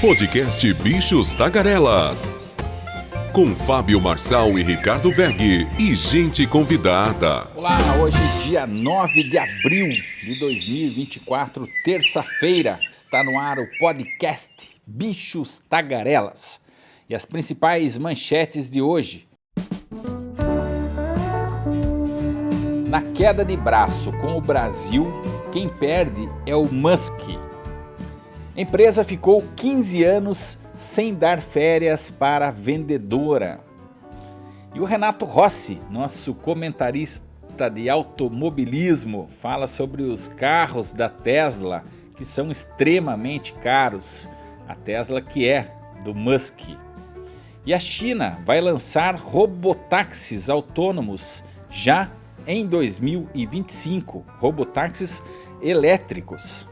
Podcast Bichos Tagarelas. Com Fábio Marçal e Ricardo Berg e gente convidada. Olá, hoje dia 9 de abril de 2024, terça-feira, está no ar o podcast Bichos Tagarelas. E as principais manchetes de hoje. Na queda de braço com o Brasil, quem perde é o Musk. A empresa ficou 15 anos sem dar férias para a vendedora. E o Renato Rossi, nosso comentarista de automobilismo, fala sobre os carros da Tesla, que são extremamente caros. A Tesla que é do Musk. E a China vai lançar robotáxis autônomos já em 2025, robotáxis elétricos.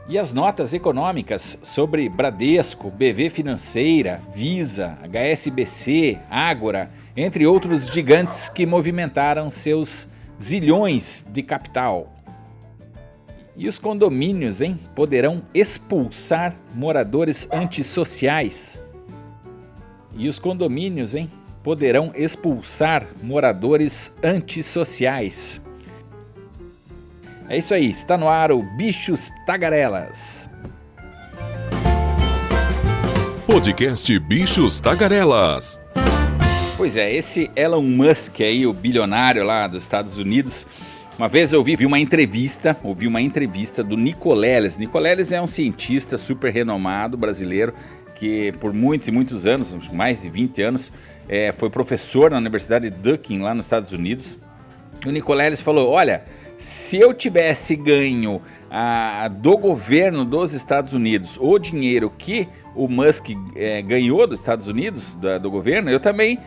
E as notas econômicas sobre Bradesco, BV Financeira, Visa, HSBC, Ágora, entre outros gigantes que movimentaram seus zilhões de capital. E os condomínios, poderão expulsar moradores antissociais. E os condomínios, poderão expulsar moradores antissociais. É isso aí, está no ar o Bichos Tagarelas. Podcast Bichos Tagarelas. Pois é, esse Elon Musk aí, o bilionário lá dos Estados Unidos, uma vez eu ouvi uma entrevista do Nico Leles. Nico Leles é um cientista super renomado brasileiro que por muitos e muitos anos, mais de 20 anos, foi professor na Universidade de Duke lá nos Estados Unidos. E o Nico Leles falou, olha, se eu tivesse ganho do governo dos Estados Unidos o dinheiro que o Musk ganhou dos Estados Unidos, do governo, eu também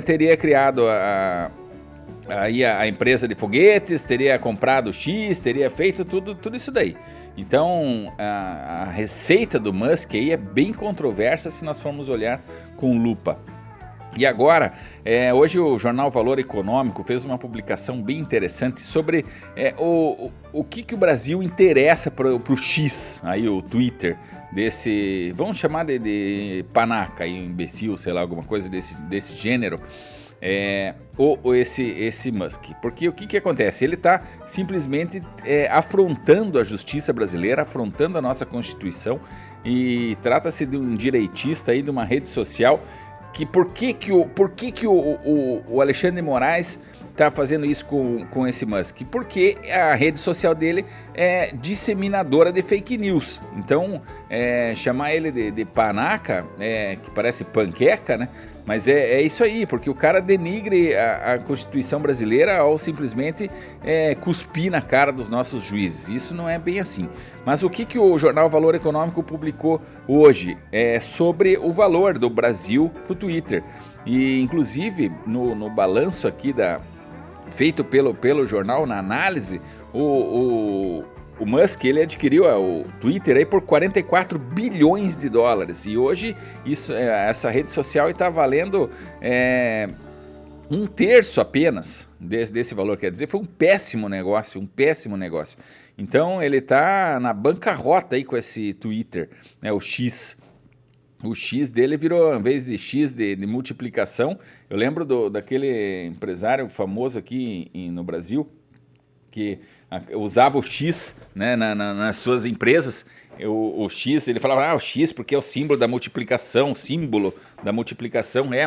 teria criado a empresa de foguetes, teria comprado X, teria feito tudo isso daí. Então, a receita do Musk aí é bem controversa se nós formos olhar com lupa. E agora, hoje o jornal Valor Econômico fez uma publicação bem interessante sobre o que o Brasil interessa para o X, aí o Twitter, desse, vamos chamar de panaca, aí, imbecil, sei lá, alguma coisa desse gênero, esse Musk. Porque o que acontece? Ele está simplesmente afrontando a justiça brasileira, afrontando a nossa Constituição, e trata-se de um direitista aí de uma rede social. Por que o Alexandre de Moraes está fazendo isso com esse Musk? Porque a rede social dele é disseminadora de fake news. Então, chamar ele de panaca, que parece panqueca, né? Mas é isso aí, porque o cara denigre a Constituição brasileira ao simplesmente cuspir na cara dos nossos juízes. Isso não é bem assim. Mas o que o jornal Valor Econômico publicou hoje é sobre o valor do Brasil para o Twitter. E, inclusive, no balanço aqui feito pelo jornal, na análise, o Musk ele adquiriu o Twitter aí por 44 bilhões de dólares. E hoje essa rede social está valendo um terço apenas desse valor. Quer dizer, foi um péssimo negócio. Então ele está na bancarrota aí com esse Twitter, o X. O X dele virou, em vez de X de multiplicação, eu lembro daquele empresário famoso aqui no Brasil, que usava o X, né, nas suas empresas. O X, ele falava, o X porque é o símbolo da multiplicação,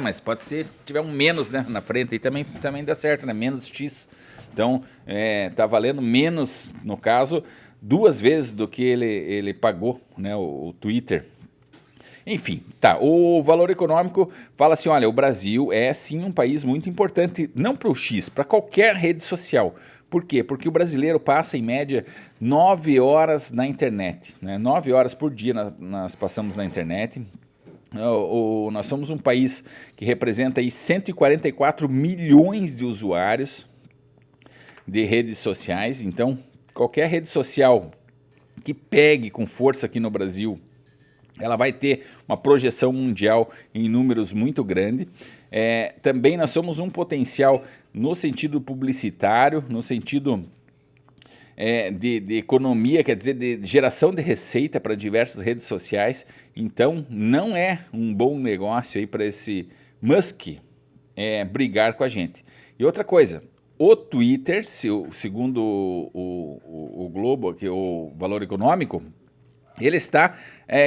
mas pode ser, se tiver um menos, né, na frente, aí também dá certo, né, menos X. Então, tá valendo menos, no caso, 2 vezes do que ele pagou, né, o Twitter. Enfim, o Valor Econômico fala assim, olha, o Brasil é sim um país muito importante, não para o X, para qualquer rede social. Por quê? Porque o brasileiro passa em média 9 horas na internet, né? 9 horas por dia nós passamos na internet. Nós somos um país que representa aí 144 milhões de usuários de redes sociais. Então, qualquer rede social que pegue com força aqui no Brasil, ela vai ter uma projeção mundial em números muito grande. Também nós somos um potencial no sentido publicitário, no sentido de economia, quer dizer, de geração de receita para diversas redes sociais. Então, não é um bom negócio aí para esse Musk brigar com a gente. E outra coisa, o Twitter, segundo o Globo, aqui, o Valor Econômico, ele está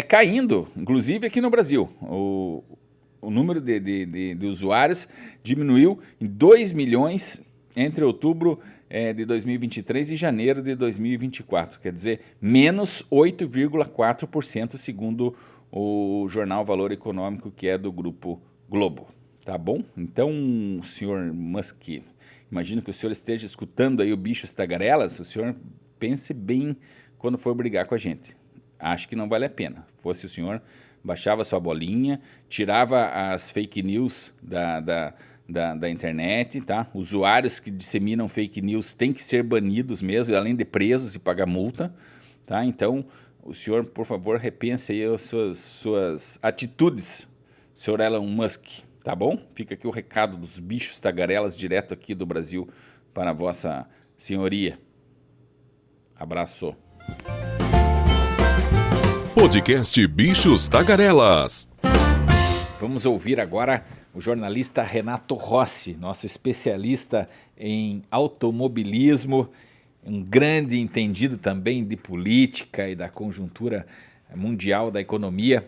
caindo, inclusive aqui no Brasil. O número de usuários diminuiu em 2 milhões entre outubro de 2023 e janeiro de 2024. Quer dizer, menos 8,4% segundo o jornal Valor Econômico, que é do Grupo Globo. Tá bom? Então, senhor Musk, imagino que o senhor esteja escutando aí o bicho tagarelas, o senhor pense bem quando for brigar com a gente. Acho que não vale a pena. Fosse o senhor, baixava sua bolinha, tirava as fake news da internet, tá? Usuários que disseminam fake news têm que ser banidos mesmo, além de presos e pagar multa, tá? Então, o senhor, por favor, repense aí as suas atitudes, senhor Elon Musk, tá bom? Fica aqui o recado dos bichos tagarelas, direto aqui do Brasil, para a vossa senhoria. Abraço. Podcast Bichos Tagarelas. Vamos ouvir agora o jornalista Renato Rossi, nosso especialista em automobilismo, um grande entendido também de política e da conjuntura mundial da economia,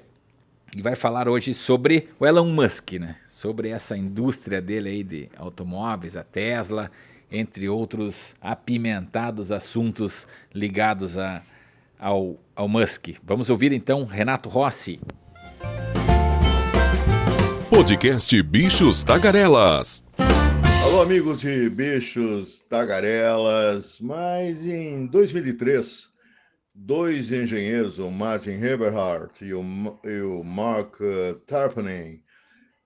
e vai falar hoje sobre o Elon Musk, né? Sobre essa indústria dele aí de automóveis, a Tesla, entre outros apimentados assuntos ligados ao Musk. Vamos ouvir então Renato Rossi. Podcast Bichos Tagarelas. Alô, amigos de Bichos Tagarelas. Mas em 2003, dois engenheiros, o Martin Eberhard e o Mark Tarpenning,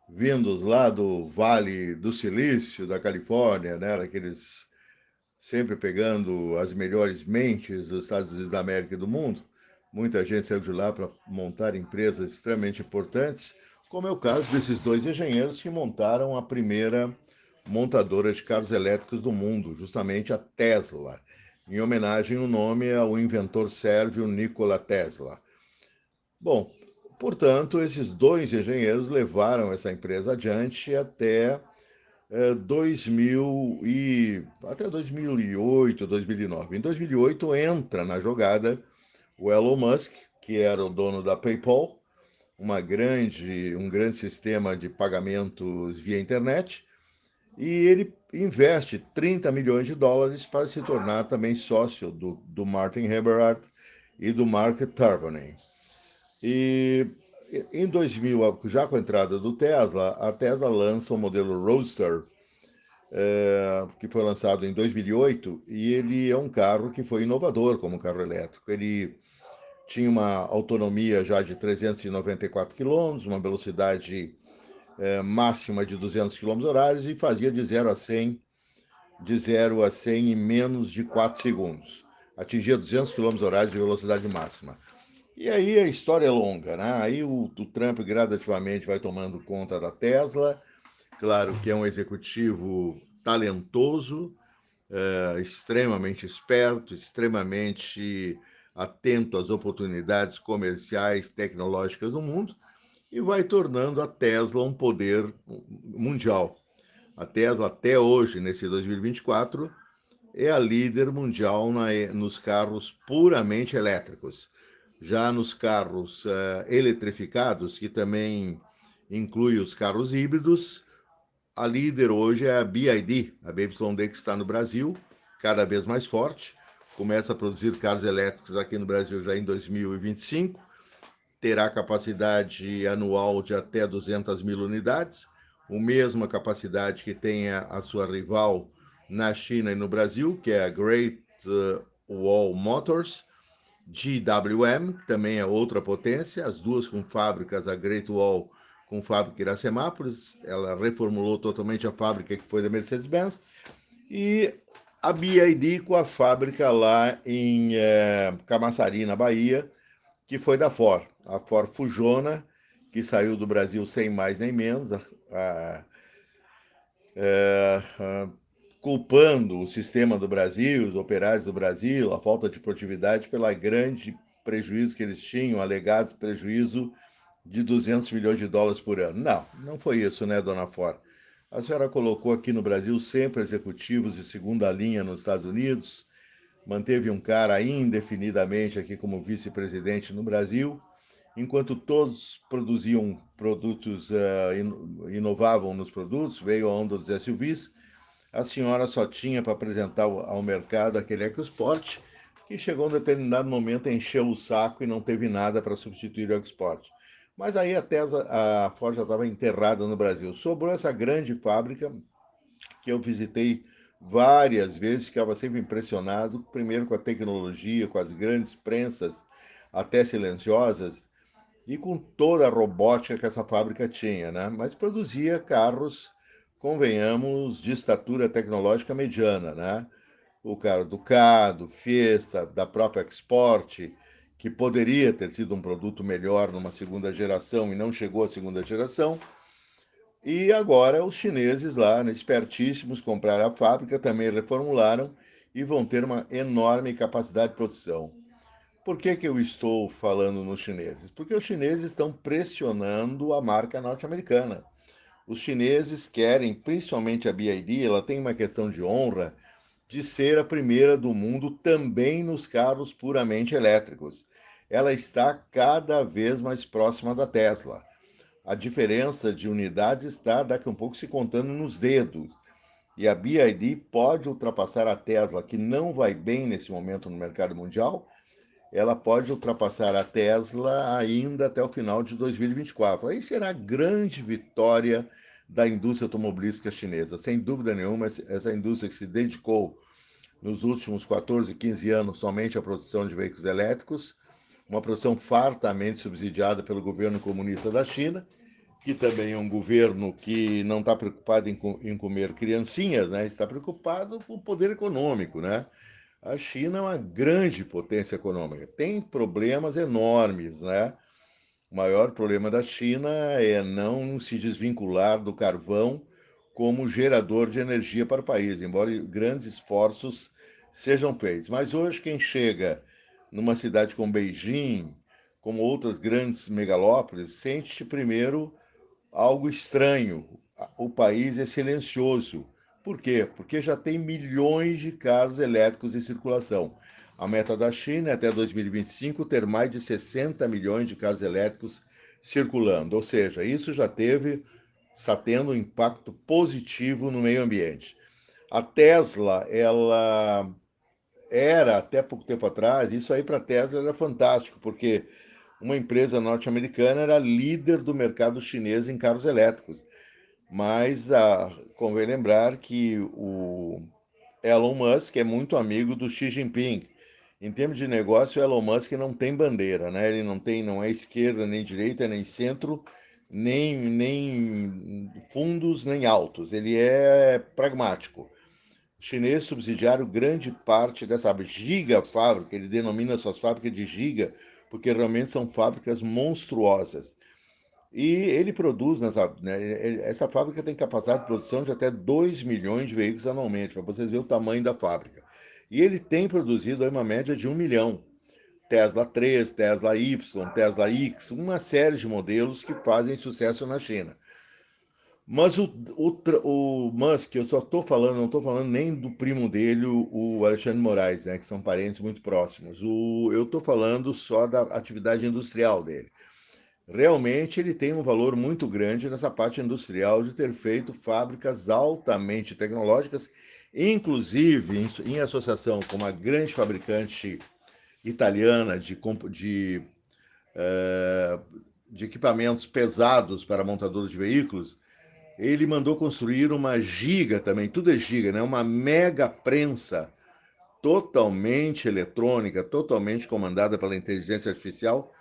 vindos lá do Vale do Silício, da Califórnia, né, aqueles sempre pegando as melhores mentes dos Estados Unidos da América e do mundo. Muita gente saiu de lá para montar empresas extremamente importantes, como é o caso desses dois engenheiros que montaram a primeira montadora de carros elétricos do mundo, justamente a Tesla, em homenagem ao nome ao inventor sérvio Nikola Tesla. Bom, portanto, esses dois engenheiros levaram essa empresa adiante até 2008, 2009. Em 2008 entra na jogada o Elon Musk, que era o dono da PayPal, um grande sistema de pagamentos via internet, e ele investe 30 milhões de dólares para se tornar também sócio do Martin Eberhard e do Mark Tarpenning. E em 2000, já com a entrada do Tesla, a Tesla lança o modelo Roadster, que foi lançado em 2008, e ele é um carro que foi inovador como carro elétrico. Ele tinha uma autonomia já de 394 km, uma velocidade máxima de 200 km/h e fazia de 0 a 100 em menos de 4 segundos. Atingia 200 km/h de velocidade máxima. E aí a história é longa, né? Aí o Trump gradativamente vai tomando conta da Tesla. Claro que é um executivo talentoso, extremamente esperto, extremamente atento às oportunidades comerciais, tecnológicas do mundo, e vai tornando a Tesla um poder mundial. A Tesla, até hoje, nesse 2024, é a líder mundial nos carros puramente elétricos. Já nos carros eletrificados, que também inclui os carros híbridos, a líder hoje é a BYD, que está no Brasil, cada vez mais forte. Começa a produzir carros elétricos aqui no Brasil já em 2025. Terá capacidade anual de até 200 mil unidades, a mesma capacidade que tem a sua rival na China e no Brasil, que é a Great Wall Motors, GWM, que também é outra potência, as duas com fábricas, a Great Wall com fábrica em Iracemápolis, ela reformulou totalmente a fábrica que foi da Mercedes-Benz, e a BYD com a fábrica lá em Camaçari, na Bahia, que foi da Ford, a Ford Fujona, que saiu do Brasil sem mais nem menos, culpando o sistema do Brasil, os operários do Brasil, a falta de produtividade pela grande prejuízo que eles tinham, alegado prejuízo de 200 milhões de dólares por ano. Não, não foi isso, né, dona Ford? A senhora colocou aqui no Brasil sempre executivos de segunda linha nos Estados Unidos, manteve um cara indefinidamente aqui como vice-presidente no Brasil, enquanto todos produziam produtos, inovavam nos produtos, veio a onda dos SUVs, a senhora só tinha para apresentar ao mercado aquele EcoSport, que chegou em um determinado momento, encheu o saco e não teve nada para substituir o EcoSport. Mas aí a Ford já estava enterrada no Brasil. Sobrou essa grande fábrica que eu visitei várias vezes, ficava sempre impressionado, primeiro com a tecnologia, com as grandes prensas, até silenciosas, e com toda a robótica que essa fábrica tinha, né? Mas produzia carros, convenhamos, de estatura tecnológica mediana, né? O carro Ducado, Fiesta, da própria Export, que poderia ter sido um produto melhor numa segunda geração e não chegou à segunda geração. E agora os chineses lá, né, espertíssimos, compraram a fábrica, também reformularam e vão ter uma enorme capacidade de produção. Por que eu estou falando nos chineses? Porque os chineses estão pressionando a marca norte-americana. Os chineses querem, principalmente a BYD, ela tem uma questão de honra de ser a primeira do mundo também nos carros puramente elétricos. Ela está cada vez mais próxima da Tesla. A diferença de unidades está daqui a um pouco se contando nos dedos. E a BYD pode ultrapassar a Tesla, que não vai bem nesse momento no mercado mundial. Ela pode ultrapassar a Tesla ainda até o final de 2024. Aí será a grande vitória da indústria automobilística chinesa. Sem dúvida nenhuma, essa indústria que se dedicou nos últimos 14, 15 anos somente à produção de veículos elétricos, uma produção fartamente subsidiada pelo governo comunista da China, que também é um governo que não está preocupado em comer criancinhas, né? Está preocupado com o poder econômico, né? A China é uma grande potência econômica, tem problemas enormes, né? O maior problema da China é não se desvincular do carvão como gerador de energia para o país, embora grandes esforços sejam feitos. Mas hoje quem chega numa cidade como Beijing, como outras grandes megalópolis, sente primeiro algo estranho. O país é silencioso. Por quê? Porque já tem milhões de carros elétricos em circulação. A meta da China é até 2025 ter mais de 60 milhões de carros elétricos circulando. Ou seja, isso está tendo um impacto positivo no meio ambiente. A Tesla, ela era até pouco tempo atrás, isso aí para a Tesla era fantástico, porque uma empresa norte-americana era líder do mercado chinês em carros elétricos. Mas convém lembrar que o Elon Musk é muito amigo do Xi Jinping. Em termos de negócio, o Elon Musk não tem bandeira, né? Ele não é esquerda, nem direita, nem centro, nem fundos, nem altos. Ele é pragmático. O chinês subsidiário grande parte dessa gigafábrica, ele denomina suas fábricas de giga, porque realmente são fábricas monstruosas. E ele produz, essa fábrica tem capacidade de produção de até 2 milhões de veículos anualmente, para vocês verem o tamanho da fábrica. E ele tem produzido aí uma média de 1 milhão. Tesla 3, Tesla Y, Tesla X, uma série de modelos que fazem sucesso na China. Mas o Musk, eu só estou falando, não estou falando nem do primo dele, o Alexandre Moraes, né, que são parentes muito próximos. Eu estou falando só da atividade industrial dele. Realmente ele tem um valor muito grande nessa parte industrial de ter feito fábricas altamente tecnológicas, inclusive em associação com uma grande fabricante italiana de equipamentos pesados para montadores de veículos. Ele mandou construir uma giga também, tudo é giga, né? Uma mega prensa totalmente eletrônica, totalmente comandada pela inteligência artificial,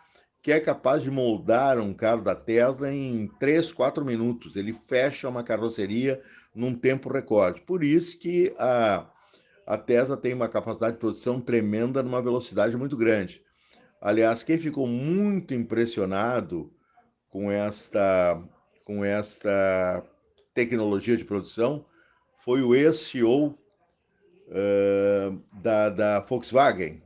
que é capaz de moldar um carro da Tesla em 3, 4 minutos. Ele fecha uma carroceria num tempo recorde. Por isso que a Tesla tem uma capacidade de produção tremenda numa velocidade muito grande. Aliás, quem ficou muito impressionado com esta tecnologia de produção foi o ex-CEO da Volkswagen,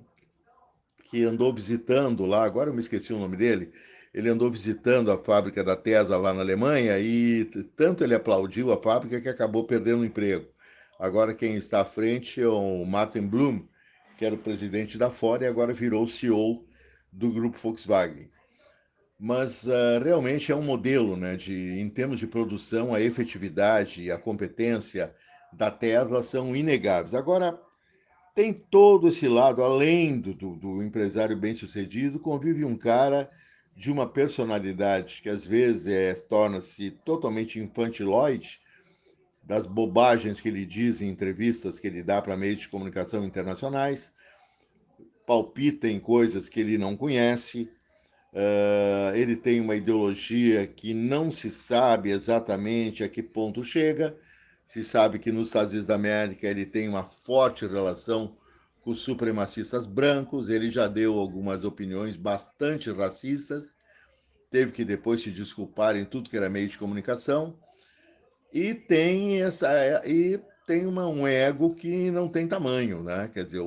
que andou visitando lá, agora eu me esqueci o nome dele, ele andou visitando a fábrica da Tesla lá na Alemanha e tanto ele aplaudiu a fábrica que acabou perdendo o emprego. Agora quem está à frente é o Martin Bloom, que era o presidente da Ford e agora virou o CEO do grupo Volkswagen. Mas realmente é um modelo, né, em termos de produção, a efetividade e a competência da Tesla são inegáveis. Agora, tem todo esse lado, além do empresário bem-sucedido, convive um cara de uma personalidade que às vezes torna-se totalmente infantiloide, das bobagens que ele diz em entrevistas que ele dá para meios de comunicação internacionais, palpita em coisas que ele não conhece, ele tem uma ideologia que não se sabe exatamente a que ponto chega. Se sabe que nos Estados Unidos da América ele tem uma forte relação com os supremacistas brancos, ele já deu algumas opiniões bastante racistas, teve que depois se desculpar em tudo que era meio de comunicação, e tem um ego que não tem tamanho, né? Quer dizer,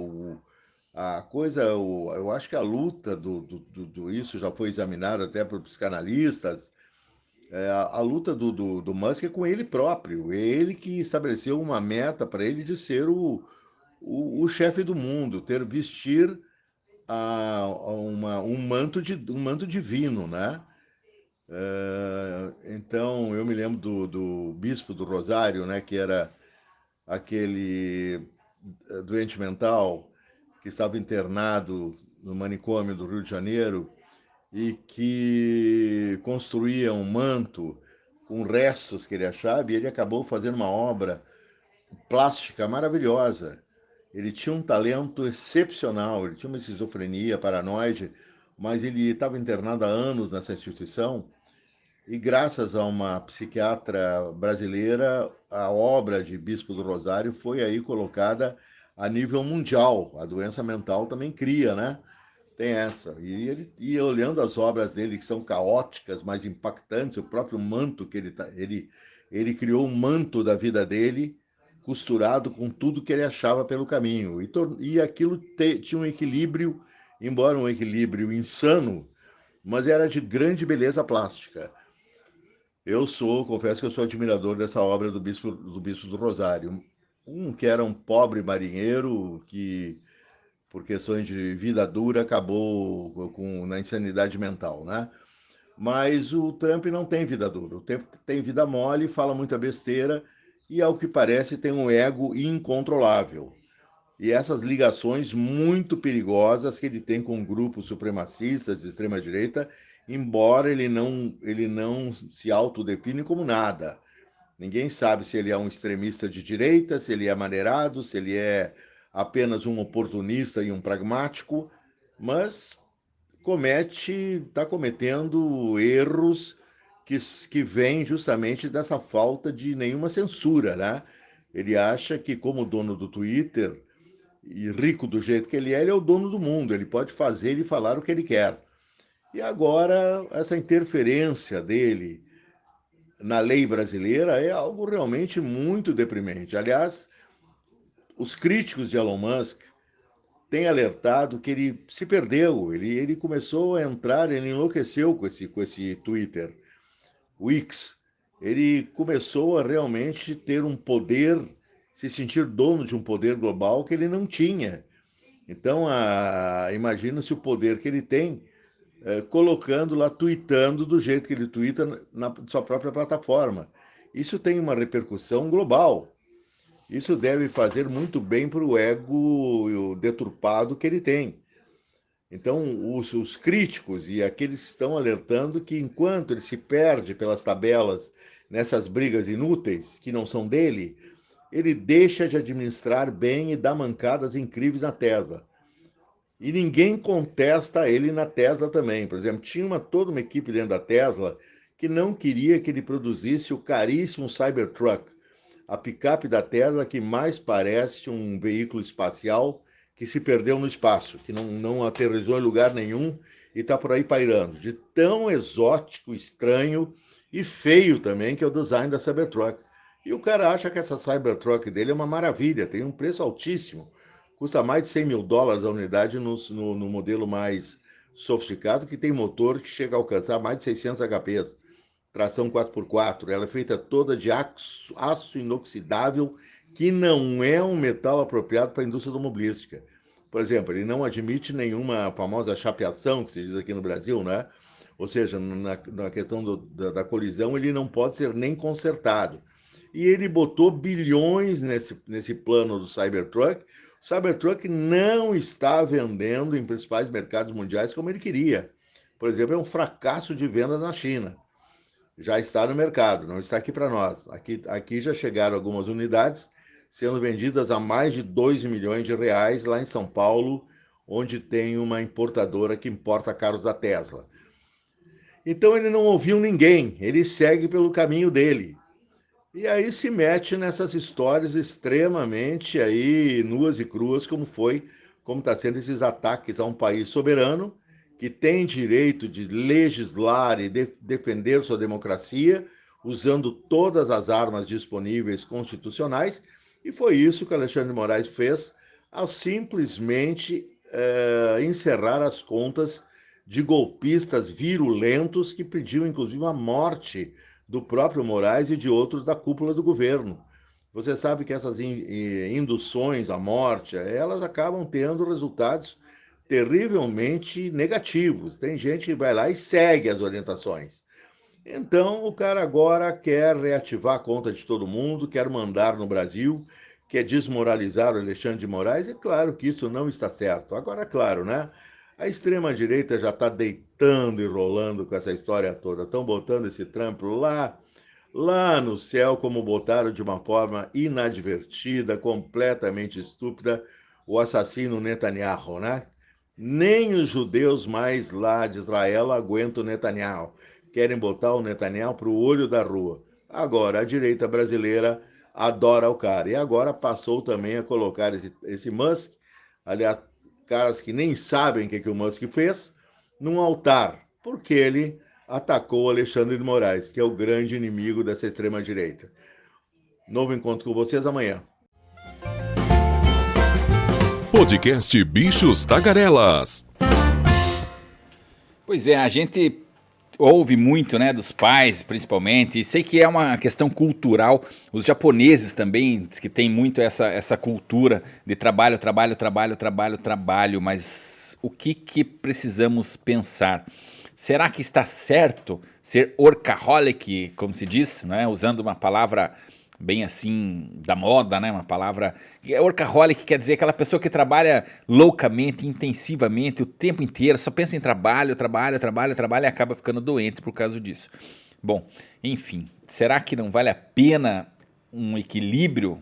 a coisa, eu acho que a luta isso já foi examinado até por psicanalistas. A luta do Musk é com ele próprio. É ele que estabeleceu uma meta para ele de ser o chefe do mundo, vestir um manto divino, né? Então, eu me lembro do bispo do Rosário, né, que era aquele doente mental que estava internado no manicômio do Rio de Janeiro e que construía um manto com restos que ele achava, e ele acabou fazendo uma obra plástica maravilhosa. Ele tinha um talento excepcional, ele tinha uma esquizofrenia paranoide, mas ele estava internado há anos nessa instituição e graças a uma psiquiatra brasileira, a obra de Bispo do Rosário foi aí colocada a nível mundial. A doença mental também cria, né? Tem essa. E ele ia olhando as obras dele, que são caóticas, mas impactantes, o próprio manto que ele criou um manto da vida dele, costurado com tudo que ele achava pelo caminho. E aquilo tinha um equilíbrio, embora um equilíbrio insano, mas era de grande beleza plástica. Confesso que eu sou admirador dessa obra do Bispo do Rosário. Que era um pobre marinheiro que, por questões de vida dura, acabou na insanidade mental, né? Mas o Trump não tem vida dura. O Trump tem vida mole, fala muita besteira e, ao que parece, tem um ego incontrolável. E essas ligações muito perigosas que ele tem com grupos supremacistas de extrema-direita, embora ele não se autodefine como nada. Ninguém sabe se ele é um extremista de direita, se ele é maneirado, se ele é apenas um oportunista e um pragmático, mas está cometendo erros que vêm justamente dessa falta de nenhuma censura, né? Ele acha que, como dono do Twitter, e rico do jeito que ele é o dono do mundo, ele pode fazer e falar o que ele quer. E agora, essa interferência dele na lei brasileira é algo realmente muito deprimente. Aliás, os críticos de Elon Musk têm alertado que ele se perdeu, ele começou a entrar, ele enlouqueceu com esse Twitter, o X. Ele começou a realmente ter um poder, se sentir dono de um poder global que ele não tinha. Então, imagina-se o poder que ele tem colocando lá, tweetando do jeito que ele tweeta na sua própria plataforma. Isso tem uma repercussão global. Isso deve fazer muito bem para o ego deturpado que ele tem. Então, os críticos e aqueles que estão alertando que enquanto ele se perde pelas tabelas nessas brigas inúteis, que não são dele, ele deixa de administrar bem e dá mancadas incríveis na Tesla. E ninguém contesta ele na Tesla também. Por exemplo, tinha toda uma equipe dentro da Tesla que não queria que ele produzisse o caríssimo Cybertruck, a picape da Tesla que mais parece um veículo espacial que se perdeu no espaço, que não aterrissou em lugar nenhum e está por aí pairando, de tão exótico, estranho e feio também que é o design da Cybertruck, E o cara acha que essa Cybertruck dele é uma maravilha, tem um preço altíssimo. Custa mais de US$ 100.000 a unidade no modelo mais sofisticado, que tem motor que chega a alcançar mais de 600 HPs, tração 4x4. Ela é feita toda de aço inoxidável, que não é um metal apropriado para a indústria automobilística. Por exemplo, ele não admite nenhuma famosa chapeação, que se diz aqui no Brasil, né? Ou seja, na questão da colisão, ele não pode ser nem consertado. E ele botou bilhões nesse plano do Cybertruck. O Cybertruck não está vendendo em principais mercados mundiais como ele queria. Por exemplo, é um fracasso de vendas na China. Já está no mercado, não está aqui para nós. Aqui já chegaram algumas unidades, sendo vendidas a mais de R$ 2 milhões lá em São Paulo, onde tem uma importadora que importa carros da Tesla. Então ele não ouviu ninguém, ele segue pelo caminho dele. E aí se mete nessas histórias extremamente aí nuas e cruas, como está sendo esses ataques a um país soberano, que tem direito de legislar e defender sua democracia, usando todas as armas disponíveis constitucionais, e foi isso que Alexandre de Moraes fez ao simplesmente encerrar as contas de golpistas virulentos que pediam, inclusive, a morte do próprio Moraes e de outros da cúpula do governo. Você sabe que essas induções à morte, elas acabam tendo resultados terrivelmente negativos. Tem gente que vai lá e segue as orientações. Então, o cara agora quer reativar a conta de todo mundo, quer mandar no Brasil, quer desmoralizar o Alexandre de Moraes, e claro que isso não está certo. Agora, claro, né? A extrema-direita já está deitando e rolando com essa história toda. Estão botando esse Trump lá no céu, como botaram de uma forma inadvertida, completamente estúpida, o assassino Netanyahu, né? Nem os judeus mais lá de Israel aguentam o Netanyahu. Querem botar o Netanyahu para o olho da rua. Agora, a direita brasileira adora o cara. E agora passou também a colocar esse Musk, aliás, caras que nem sabem o que o Musk fez, num altar, porque ele atacou Alexandre de Moraes, que é o grande inimigo dessa extrema-direita. Novo encontro com vocês amanhã. Podcast Bichos Tagarelas. Pois é, a gente ouve muito, né, dos pais, principalmente, e sei que é uma questão cultural. Os japoneses também, que tem muito essa cultura de trabalho, mas o que precisamos pensar? Será que está certo ser workaholic, como se diz, né, usando uma palavra bem assim, da moda, né? Uma palavra... Workaholic quer dizer aquela pessoa que trabalha loucamente, intensivamente, o tempo inteiro, só pensa em trabalho, e acaba ficando doente por causa disso. Bom, enfim, será que não vale a pena um equilíbrio?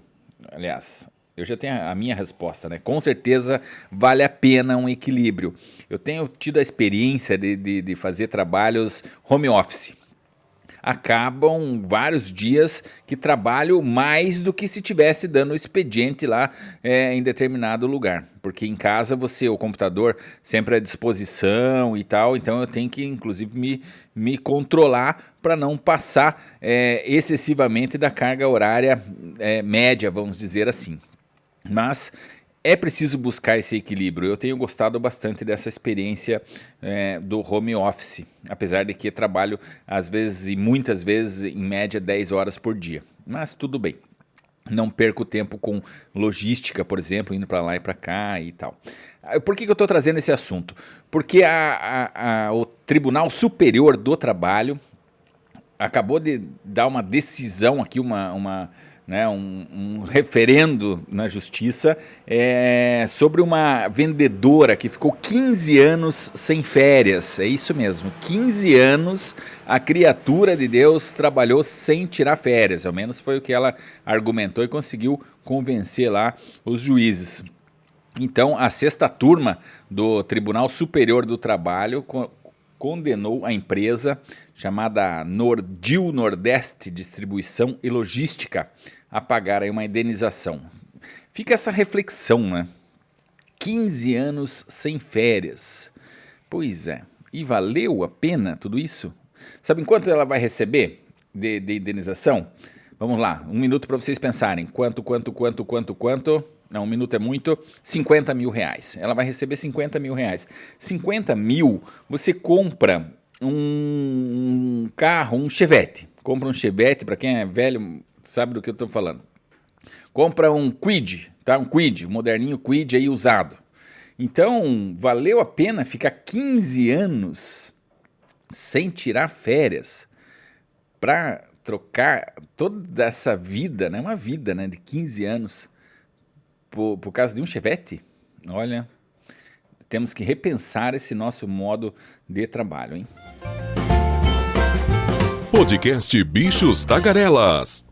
Aliás, eu já tenho a minha resposta, né? Com certeza vale a pena um equilíbrio. Eu tenho tido a experiência de fazer trabalhos home office. Acabam vários dias que trabalho mais do que se tivesse dando expediente lá em determinado lugar. Porque em casa o computador sempre à disposição e tal, então eu tenho que inclusive me controlar para não passar excessivamente da carga horária média, vamos dizer assim. Mas é preciso buscar esse equilíbrio. Eu tenho gostado bastante dessa experiência do home office, apesar de que trabalho às vezes e muitas vezes em média 10 horas por dia. Mas tudo bem. Não perco tempo com logística, por exemplo, indo para lá e para cá e tal. Por que eu estou trazendo esse assunto? Porque o Tribunal Superior do Trabalho acabou de dar uma decisão aqui, um referendo na justiça sobre uma vendedora que ficou 15 anos sem férias. É isso mesmo, 15 anos a criatura de Deus trabalhou sem tirar férias. Ao menos foi o que ela argumentou e conseguiu convencer lá os juízes. Então, a sexta turma do Tribunal Superior do Trabalho condenou a empresa chamada Nordil Nordeste Distribuição e Logística a pagar aí uma indenização. Fica essa reflexão, né? 15 anos sem férias. Pois é, e valeu a pena tudo isso? Sabe quanto ela vai receber de indenização? Vamos lá, 1 minuto para vocês pensarem. Quanto? Não, 1 minuto é muito. 50 mil reais. Ela vai receber 50 mil reais. 50 mil, você compra um carro, um Chevette. Compra um Chevette, para quem é velho sabe do que eu estou falando. Compra um Kwid, tá? Um Kwid, um moderninho Kwid aí usado. Então, valeu a pena ficar 15 anos sem tirar férias para trocar toda essa vida, né? Uma vida, né, de 15 anos por causa de um Chevette? Olha, temos que repensar esse nosso modo de trabalho, hein? Podcast Bichos Tagarelas.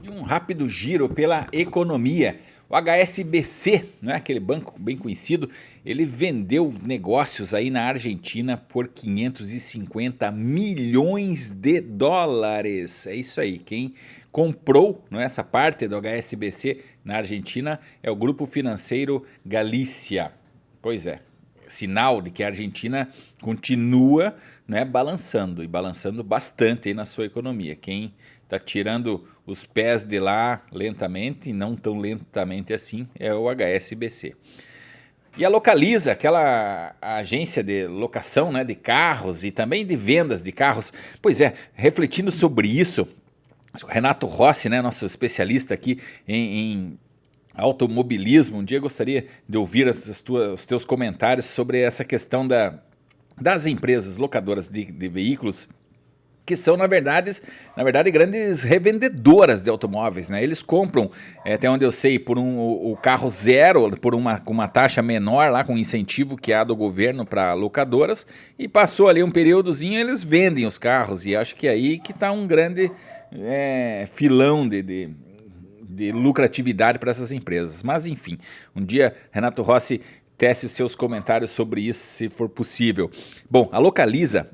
E um rápido giro pela economia. O HSBC, né, aquele banco bem conhecido, ele vendeu negócios aí na Argentina por 550 milhões de dólares. É isso aí, quem comprou, né, essa parte do HSBC na Argentina é o Grupo Financeiro Galícia. Pois é, sinal de que a Argentina continua, né, balançando, e balançando bastante aí na sua economia. Quem está tirando os pés de lá lentamente, e não tão lentamente assim, é o HSBC. E a Localiza, aquela agência de locação, né, de carros e também de vendas de carros. Pois é, refletindo sobre isso, o Renato Rossi, né, nosso especialista aqui em automobilismo, um dia gostaria de ouvir os teus comentários sobre essa questão das empresas locadoras de veículos, que são, na verdade, grandes revendedoras de automóveis, né? Eles compram, até onde eu sei, por o carro zero, por uma taxa menor, lá com incentivo que há do governo para locadoras, e passou ali um períodozinho, eles vendem os carros, e acho que é aí que está um grande filão de lucratividade para essas empresas. Mas, enfim, um dia Renato Rossi tece os seus comentários sobre isso, se for possível. Bom, a Localiza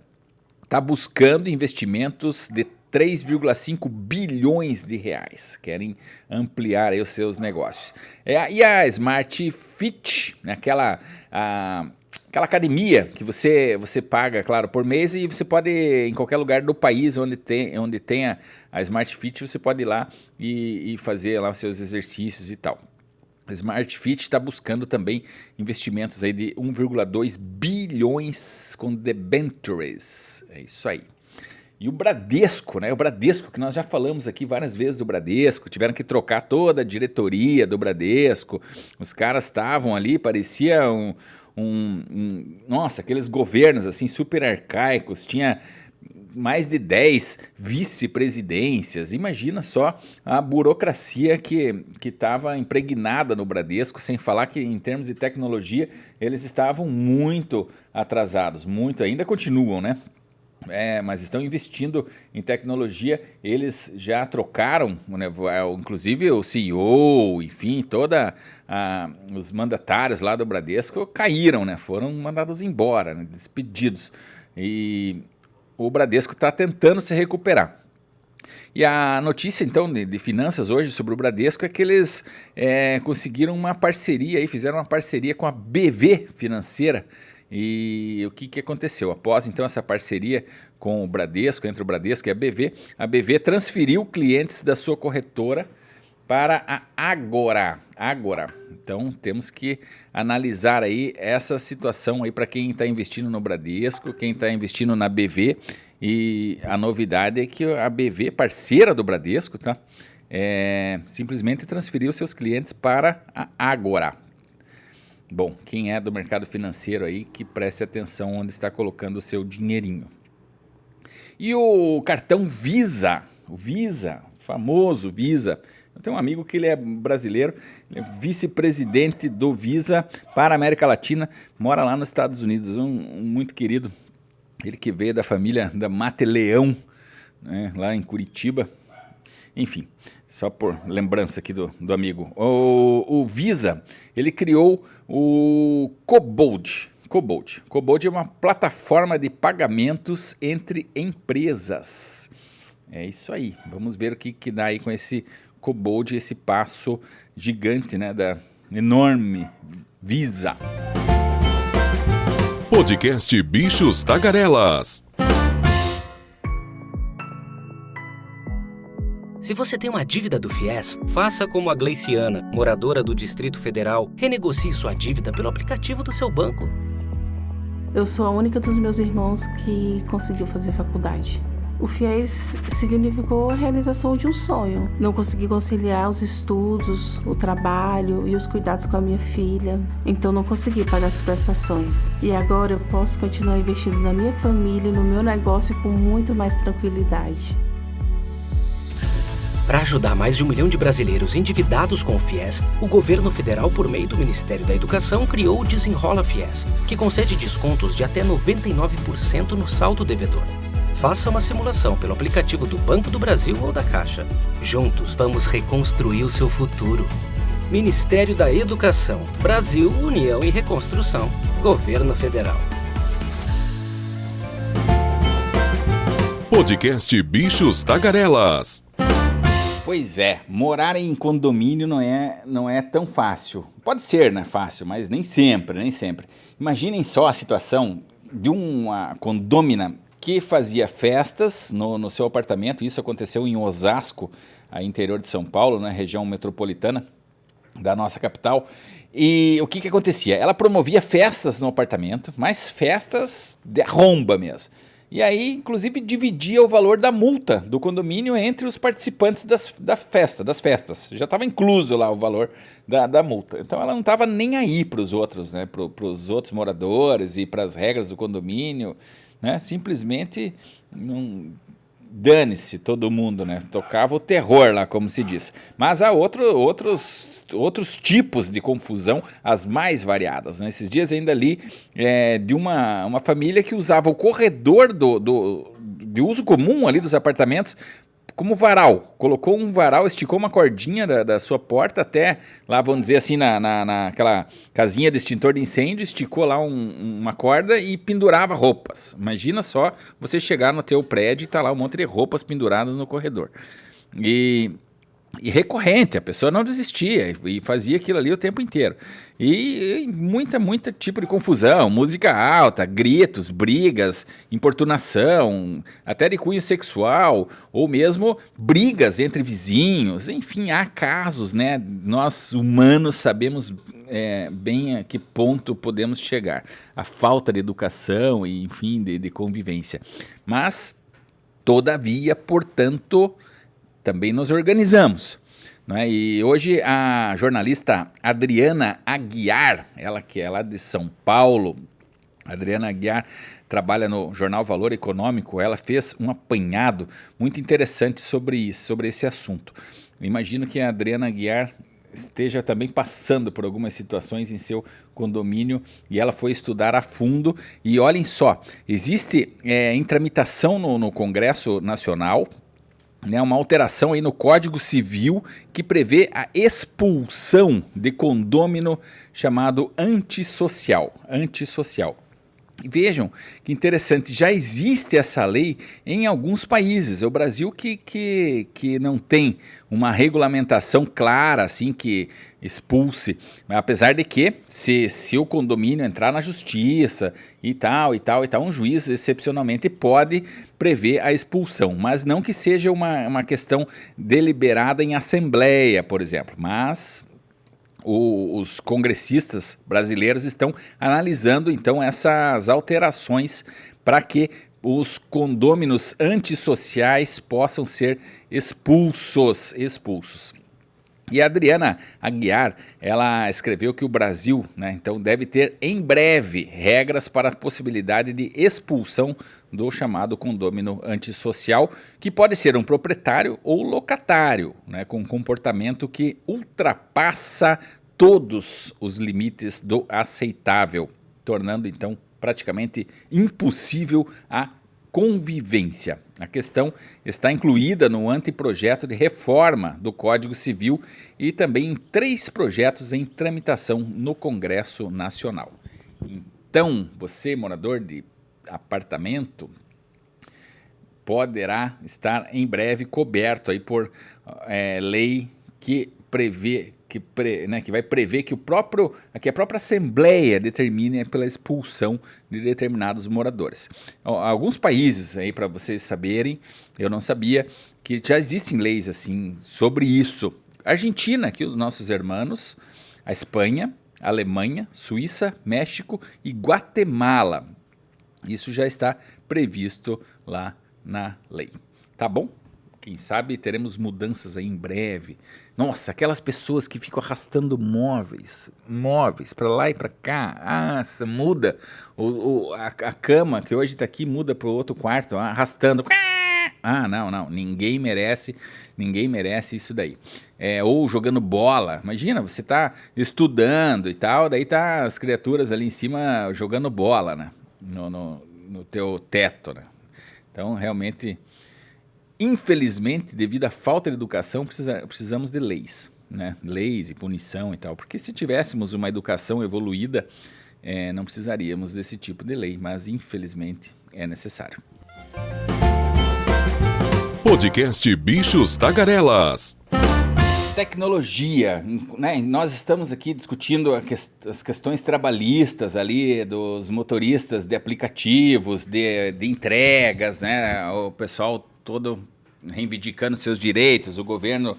está buscando investimentos de 3,5 bilhões de reais. Querem ampliar aí os seus negócios. E a Smart Fit, né, aquela academia que você paga, claro, por mês, e você pode, em qualquer lugar do país onde tenha a Smart Fit, você pode ir lá e fazer lá os seus exercícios e tal. A Smart Fit está buscando também investimentos aí de 1,2 bilhões com debentures. É isso aí. E o Bradesco, né? O Bradesco, que nós já falamos aqui várias vezes do Bradesco, tiveram que trocar toda a diretoria do Bradesco. Os caras estavam ali, parecia nossa, aqueles governos assim super arcaicos, tinha mais de 10 vice-presidências. Imagina só a burocracia que estava impregnada no Bradesco, sem falar que em termos de tecnologia eles estavam muito atrasados, muito, ainda continuam, né? Mas estão investindo em tecnologia, eles já trocaram, né, inclusive o CEO, enfim, os mandatários lá do Bradesco caíram, né, foram mandados embora, né, despedidos, e o Bradesco está tentando se recuperar. E a notícia, então, de finanças hoje sobre o Bradesco é que eles conseguiram uma parceria, aí, fizeram uma parceria com a BV Financeira. E o que aconteceu? Após, então, essa parceria com o Bradesco, entre o Bradesco e a BV transferiu clientes da sua corretora para a Ágora. Então, temos que analisar aí essa situação aí para quem está investindo no Bradesco, quem está investindo na BV. E a novidade é que a BV, parceira do Bradesco, tá? Simplesmente transferiu seus clientes para a Ágora. Bom, quem é do mercado financeiro aí, que preste atenção onde está colocando o seu dinheirinho. E o cartão Visa, o famoso Visa. Eu tenho um amigo que ele é brasileiro, ele é vice-presidente do Visa para a América Latina, mora lá nos Estados Unidos, um muito querido. Ele que veio da família da Mate Leão, né, lá em Curitiba. Enfim, só por lembrança aqui do amigo. O Visa, ele criou o Cobold. Cobold é uma plataforma de pagamentos entre empresas. É isso aí. Vamos ver o que dá aí com esse Cobold, esse passo gigante, né, da enorme Visa. Podcast Bichos Tagarelas. Se você tem uma dívida do FIES, faça como a Gleiciana, moradora do Distrito Federal. Renegocie sua dívida pelo aplicativo do seu banco. Eu sou a única dos meus irmãos que conseguiu fazer faculdade. O FIES significou a realização de um sonho. Não consegui conciliar os estudos, o trabalho e os cuidados com a minha filha. Então não consegui pagar as prestações. E agora eu posso continuar investindo na minha família e no meu negócio com muito mais tranquilidade. Para ajudar mais de 1 milhão de brasileiros endividados com o FIES, o governo federal, por meio do Ministério da Educação, criou o Desenrola FIES, que concede descontos de até 99% no saldo devedor. Faça uma simulação pelo aplicativo do Banco do Brasil ou da Caixa. Juntos, vamos reconstruir o seu futuro. Ministério da Educação, Brasil, União e Reconstrução, Governo Federal. Podcast Bichos Tagarelas. Pois é, morar em condomínio não é tão fácil. Pode ser, né, fácil, mas nem sempre, nem sempre. Imaginem só a situação de uma condômina que fazia festas no seu apartamento. Isso aconteceu em Osasco, interior de São Paulo, na região metropolitana da nossa capital. E o que acontecia? Ela promovia festas no apartamento, mas festas de arromba mesmo. E aí, inclusive, dividia o valor da multa do condomínio entre os participantes das festas. Já estava incluso lá o valor da multa. Então, ela não estava nem aí para os outros, né? Para os outros moradores e para as regras do condomínio, né? Simplesmente não... Dane-se todo mundo, né? Tocava o terror lá, como se diz. Mas há outros tipos de confusão, as mais variadas, né? Esses dias ainda li de uma família que usava o corredor de uso comum ali dos apartamentos como varal. Colocou um varal, esticou uma cordinha da sua porta até lá, vamos dizer assim, naquela casinha de extintor de incêndio, esticou lá uma corda e pendurava roupas. Imagina só você chegar no teu prédio e tá lá um monte de roupas penduradas no corredor. E recorrente, a pessoa não desistia e fazia aquilo ali o tempo inteiro. E muita tipo de confusão, música alta, gritos, brigas, importunação, até de cunho sexual, ou mesmo brigas entre vizinhos. Enfim, há casos, né? Nós humanos sabemos bem a que ponto podemos chegar. A falta de educação e, enfim, de convivência. Mas, todavia, portanto, também nos organizamos, né? E hoje a jornalista Adriana Aguiar, ela que é lá de São Paulo, Adriana Aguiar trabalha no jornal Valor Econômico, ela fez um apanhado muito interessante sobre isso, sobre esse assunto. Eu imagino que a Adriana Aguiar esteja também passando por algumas situações em seu condomínio e ela foi estudar a fundo. E olhem só, existe em tramitação no Congresso Nacional, né, uma alteração aí no Código Civil que prevê a expulsão de condômino chamado antissocial. E vejam que interessante, já existe essa lei em alguns países. É o Brasil que não tem uma regulamentação clara, assim, que expulse. Apesar de que, se o condomínio entrar na justiça e tal, um juiz excepcionalmente pode prever a expulsão. Mas não que seja uma questão deliberada em assembleia, por exemplo. Mas os congressistas brasileiros estão analisando então essas alterações para que os condôminos antissociais possam ser expulsos. E a Adriana Aguiar, ela escreveu que o Brasil, né, então deve ter em breve regras para a possibilidade de expulsão do chamado condômino antissocial, que pode ser um proprietário ou locatário, né, com um comportamento que ultrapassa todos os limites do aceitável, tornando então praticamente impossível a convivência. A questão está incluída no anteprojeto de reforma do Código Civil e também em 3 projetos em tramitação no Congresso Nacional. Então, você, morador de apartamento, poderá estar em breve coberto aí por lei que prevê que vai prever que a própria Assembleia determine pela expulsão de determinados moradores. Alguns países aí, para vocês saberem, eu não sabia, que já existem leis assim sobre isso. Argentina, aqui os nossos irmãos, a Espanha, a Alemanha, Suíça, México e Guatemala. Isso já está previsto lá na lei. Tá bom? Quem sabe teremos mudanças aí em breve. Nossa, aquelas pessoas que ficam arrastando móveis para lá e para cá. Muda. A cama que hoje está aqui muda para o outro quarto, arrastando. Não. Ninguém merece isso daí. Ou jogando bola. Imagina, você está estudando e tal, daí tá as criaturas ali em cima jogando bola, né? No teu teto, né? Então, realmente, infelizmente, devido à falta de educação, precisamos de leis, né? Leis e punição e tal. Porque se tivéssemos uma educação evoluída, não precisaríamos desse tipo de lei, mas infelizmente é necessário. Podcast Bichos Tagarelas. Tecnologia, né? Nós estamos aqui discutindo as questões trabalhistas ali dos motoristas de aplicativos, de entregas, né? O pessoal todo reivindicando seus direitos, o governo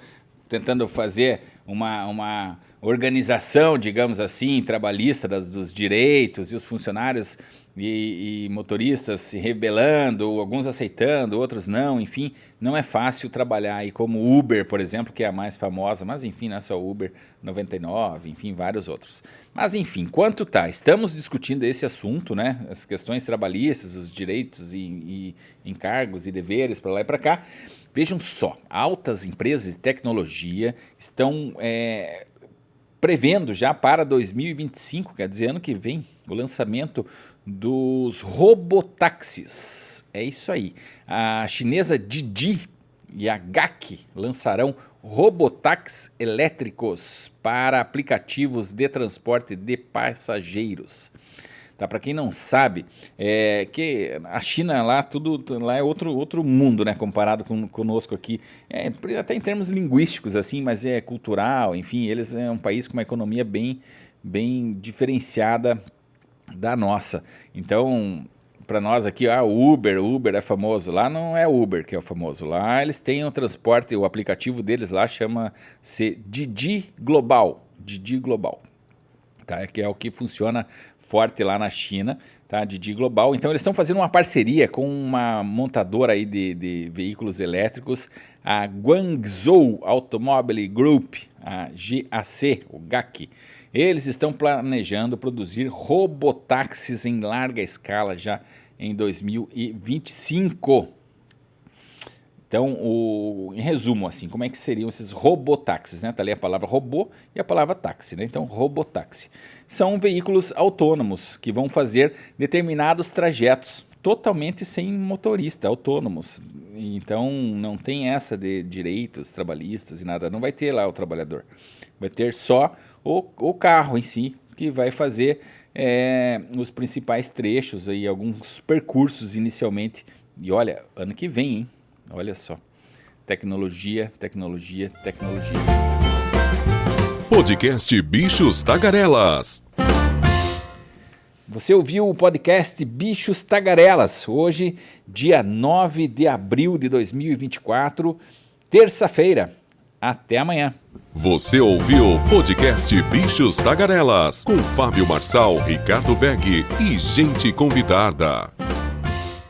tentando fazer uma organização, digamos assim, trabalhista dos direitos, e os funcionários e motoristas se rebelando, alguns aceitando, outros não, enfim, não é fácil trabalhar aí como Uber, por exemplo, que é a mais famosa, mas enfim, não é só Uber 99, enfim, vários outros. Mas enfim, estamos discutindo esse assunto, né, as questões trabalhistas, os direitos e encargos e deveres para lá e para cá. Vejam só, altas empresas de tecnologia estão prevendo já para 2025, quer dizer, ano que vem, o lançamento dos robotáxis. É isso aí. A chinesa Didi e a GAC lançarão robotáxis elétricos para aplicativos de transporte de passageiros. Tá, para quem não sabe, que a China lá, lá é outro mundo, né, comparado conosco aqui, até em termos linguísticos, assim, mas é cultural, enfim, eles é um país com uma economia bem diferenciada da nossa. Então, para nós aqui, o Uber é famoso. Lá não é Uber que é o famoso. Lá eles têm um transporte, o aplicativo deles lá chama-se Didi Global. Didi Global. Tá? Que é o que funciona forte lá na China, tá? Didi Global. Então eles estão fazendo uma parceria com uma montadora aí de veículos elétricos, a Guangzhou Automobile Group, a GAC, o GAC. Eles estão planejando produzir robotáxis em larga escala já em 2025. Então, em resumo, assim, como é que seriam esses robotáxis, né? Tá ali a palavra robô e a palavra táxi, né? Então, robotáxi. São veículos autônomos que vão fazer determinados trajetos totalmente sem motorista, autônomos. Então, não tem essa de direitos trabalhistas e nada. Não vai ter lá o trabalhador. Vai ter só o carro em si, que vai fazer os principais trechos, aí, alguns percursos inicialmente. E olha, ano que vem, hein? Olha só. Tecnologia. Podcast Bichos Tagarelas. Você ouviu o podcast Bichos Tagarelas. Hoje, dia 9 de abril de 2024, terça-feira. Até amanhã. Você ouviu o podcast Bichos Tagarelas com Fábio Marçal, Ricardo Veg e gente convidada.